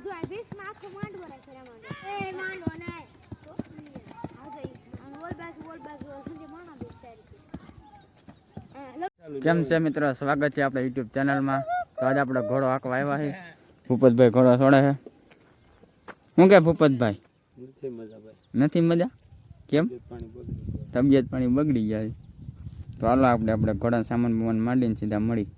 જો આ 20 માં આખો માંડવો રાખે માંડવો એ માંડવો નહીં તો આ જઈ વોલ બાસ સુધી માણા બેસાડી કેમ છે મિત્રો, સ્વાગત છે આપણે YouTube ચેનલમાં. તો આજે આપણે ઘોડો હાંકવા આવ્યા છે. ભૂપતભાઈ ઘોડો છોડે છે. શું કે ભૂપતભાઈ? નથી મજા? કેમ? તબિયત પાણી બગડી જાય. તો હાલો આપણે ઘોડાનો સામાન બમાન માંડીને સીધા મળી.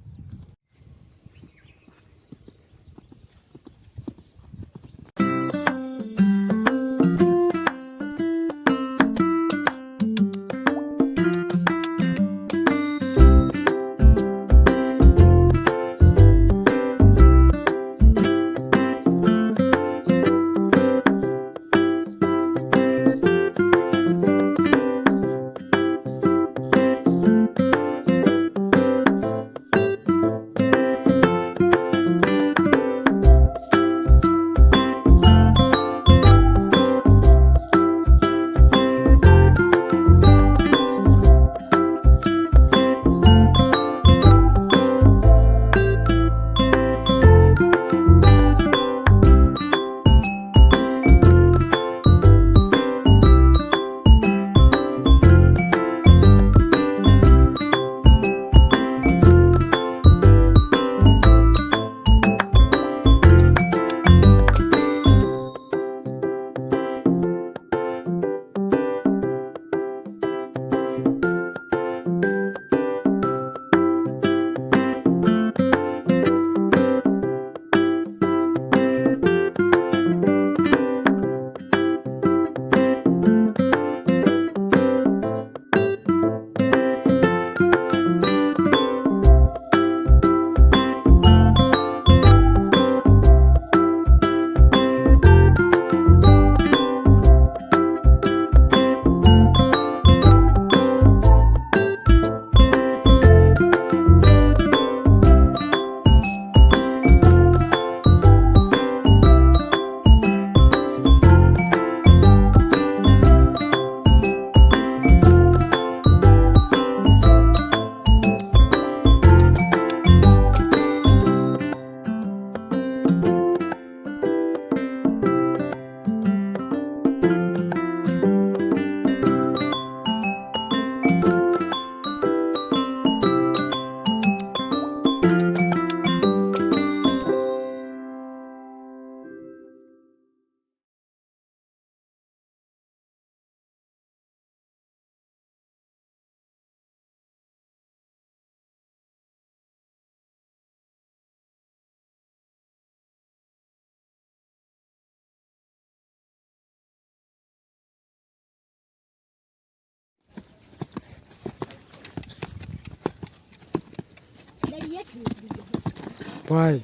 ભાઈ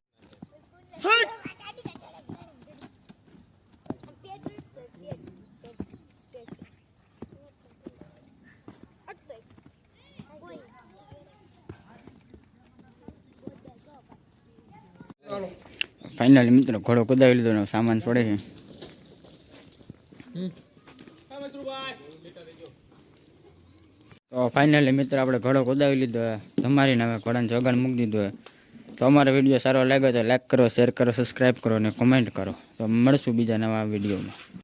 ફાઇનલી મિત્રો ઘોડો કુદાવી લીધો, સામાન છોડે છે. તો ફાઇનલી મિત્રો આપણે ઘોડો કુદાવી લીધો, તમારીને હવે ઘોડાને જોગાણ મૂકી દીધો. તો અમારો વિડીયો સારો લાગ્યો તો લાઈક કરો, શેર કરો, સબસ્ક્રાઈબ કરો અને કોમેન્ટ કરો. તો મળશું બીજા નવા વિડીયોમાં.